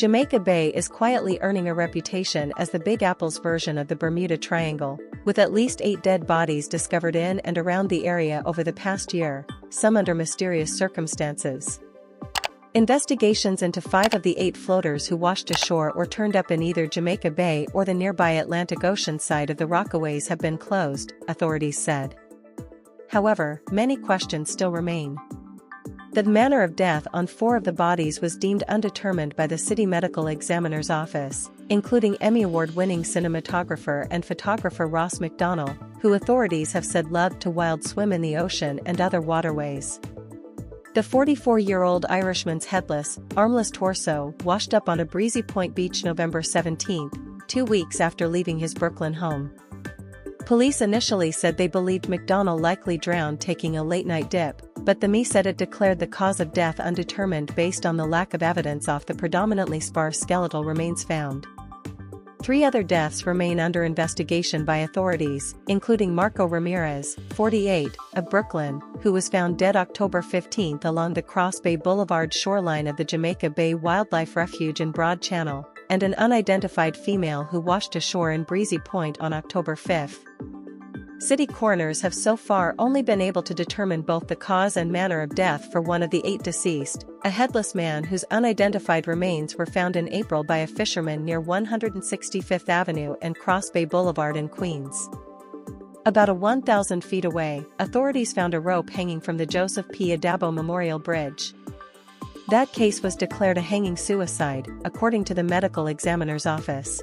Jamaica Bay is quietly earning a reputation as the Big Apple's version of the Bermuda Triangle, with at least 8 dead bodies discovered in and around the area over the past year, some under mysterious circumstances. Investigations into 5 of the 8 floaters who washed ashore or turned up in either Jamaica Bay or the nearby Atlantic Ocean side of the Rockaways have been closed, authorities said. However, many questions still remain. The manner of death on 4 of the bodies was deemed undetermined by the city medical examiner's office, including Emmy Award-winning cinematographer and photographer Ross McDonnell, who authorities have said loved to wild swim in the ocean and other waterways. The 44-year-old Irishman's headless, armless torso washed up on a breezy Point Beach November 17, 2 weeks after leaving his Brooklyn home. Police initially said they believed McDonnell likely drowned taking a late-night dip, but the ME said it declared the cause of death undetermined based on the lack of evidence off the predominantly sparse skeletal remains found. 3 other deaths remain under investigation by authorities, including Marco Ramirez, 48, of Brooklyn, who was found dead October 15 along the Cross Bay Boulevard shoreline of the Jamaica Bay Wildlife Refuge in Broad Channel, and an unidentified female who washed ashore in Breezy Point on October 5. City coroners have so far only been able to determine both the cause and manner of death for one of the 8 deceased, a headless man whose unidentified remains were found in April by a fisherman near 165th Avenue and Cross Bay Boulevard in Queens. About 1,000 feet away, authorities found a rope hanging from the Joseph P. Adabo Memorial Bridge. That case was declared a hanging suicide, according to the medical examiner's office.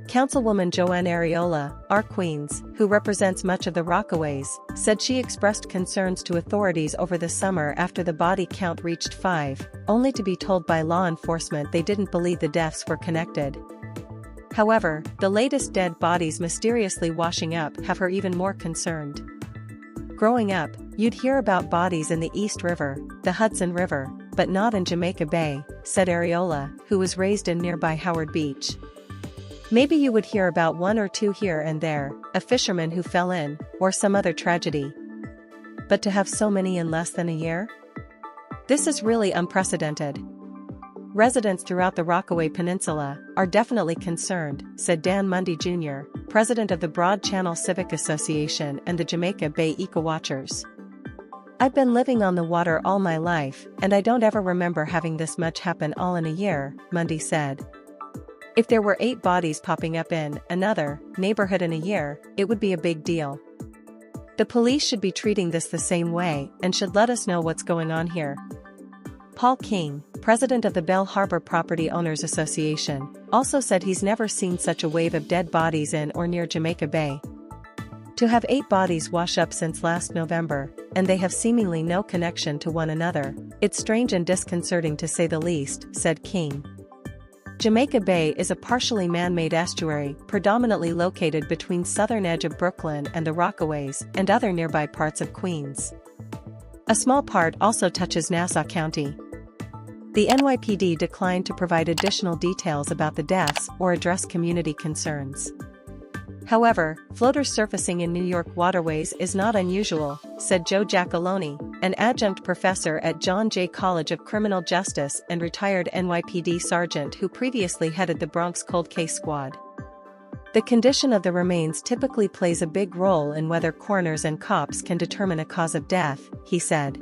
Councilwoman Joanne Areola, R. Queens, who represents much of the Rockaways, said she expressed concerns to authorities over the summer after the body count reached 5, only to be told by law enforcement they didn't believe the deaths were connected. However, the latest dead bodies mysteriously washing up have her even more concerned. Growing up, you'd hear about bodies in the East River, the Hudson River, but not in Jamaica Bay, said Areola, who was raised in nearby Howard Beach. Maybe you would hear about 1 or 2 here and there, a fisherman who fell in, or some other tragedy. But to have so many in less than a year? This is really unprecedented. Residents throughout the Rockaway Peninsula are definitely concerned, said Dan Mundy Jr., president of the Broad Channel Civic Association and the Jamaica Bay Eco-Watchers. I've been living on the water all my life, and I don't ever remember having this much happen all in a year, Mundy said. If there were 8 bodies popping up in another neighborhood in a year, it would be a big deal. The police should be treating this the same way and should let us know what's going on here. Paul King, president of the Bell Harbor Property Owners Association, also said he's never seen such a wave of dead bodies in or near Jamaica Bay. To have 8 bodies wash up since last November, and they have seemingly no connection to one another, it's strange and disconcerting to say the least, said King. Jamaica Bay is a partially man-made estuary predominantly located between southern edge of Brooklyn and the Rockaways and other nearby parts of Queens. A small part also touches Nassau County. The NYPD declined to provide additional details about the deaths or address community concerns. However, floaters surfacing in New York waterways is not unusual, said Joe Giacalone, an adjunct professor at John Jay College of Criminal Justice and retired NYPD sergeant who previously headed the Bronx Cold Case Squad. The condition of the remains typically plays a big role in whether coroners and cops can determine a cause of death, he said.